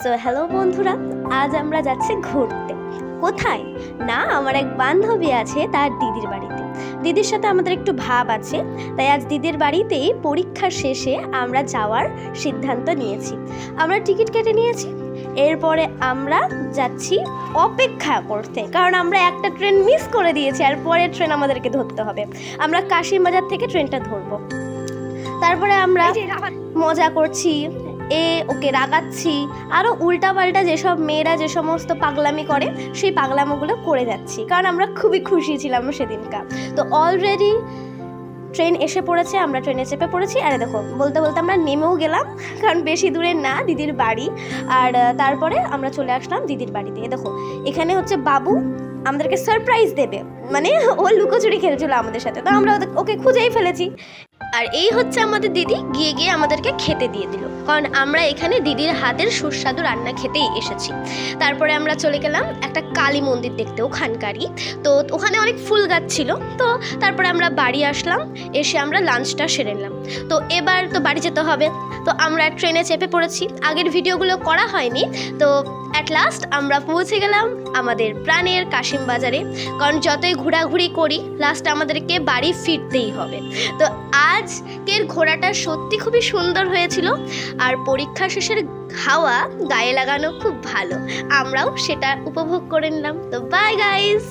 So hello বন্ধুরা, আজ আমরা যাচ্ছি ঘুরতে। কোথায় না, আমার এক বান্ধবী আছে তার দিদির বাড়িতে। দিদির সাথে আমাদের একটু ভাব আছে, তাই আজ দিদির বাড়িতেই পরীক্ষার শেষে আমরা যাওয়ার সিদ্ধান্ত নিয়েছি। আমরা টিকিট কেটে নিয়েছি, এরপরে আমরা যাচ্ছি অপেক্ষা করতে, কারণ আমরা একটা ট্রেন মিস করে দিয়েছি আর পরের ট্রেন আমাদেরকে ধরতে হবে। আমরা কাশিমবাজার থেকে ট্রেনটা ধরবো। তারপরে আমরা মজা করছি, ওকে রাগাচ্ছি, আরও উল্টাপাল্টা যেসব মেয়েরা যে সমস্ত পাগলামি করে সেই পাগলামোগুলো করে যাচ্ছি, কারণ আমরা খুবই খুশি ছিলাম সেদিনকার। তো অলরেডি ট্রেন এসে পড়েছে, আমরা ট্রেনে চেপে পড়েছি। আরে দেখো, বলতে বলতে আমরা নেমেও গেলাম, কারণ বেশি দূরে না দিদির বাড়ি। আর তারপরে আমরা চলে আসলাম দিদির বাড়িতে। দেখো, এখানে হচ্ছে বাবু আমাদেরকে সারপ্রাইজ দেবে, মানে ও লুকোচুরি খেলছিল আমাদের সাথে, তো আমরা ওকে খুঁজেই ফেলেছি। আর এই হচ্ছে আমাদের দিদি গিয়ে গিয়ে আমাদেরকে খেতে দিয়ে দিল, কারণ আমরা এখানে দিদির হাতের সুস্বাদু রান্না খেতেই এসেছি। তারপরে আমরা চলে গেলাম একটা কালী মন্দির দেখতে, ওখানকারই। তো ওখানে অনেক ফুল গাছ ছিল। তো তারপরে আমরা বাড়ি আসলাম, এসে আমরা লাঞ্চটা সেরে নিলাম। তো এবার তো বাড়ি যেতে হবে, তো আমরা ট্রেনে চেপে পড়েছি। আগের ভিডিওগুলো করা হয়নি, তো অ্যাট লাস্ট আমরা পৌঁছে গেলাম আমাদের প্রাণের কাশিমবাজারে, কারণ যতই ঘোরাঘুরি করি লাস্ট আমাদেরকে বাড়ি ফিরতেই হবে। তো আজকের ঘোরাটা সত্যি খুবই সুন্দর হয়েছিল, আর পরীক্ষা শেষের হাওয়া গায়ে লাগানো খুব ভালো, আমরাও সেটা উপভোগ করে নিলাম। তো বাই গাইস।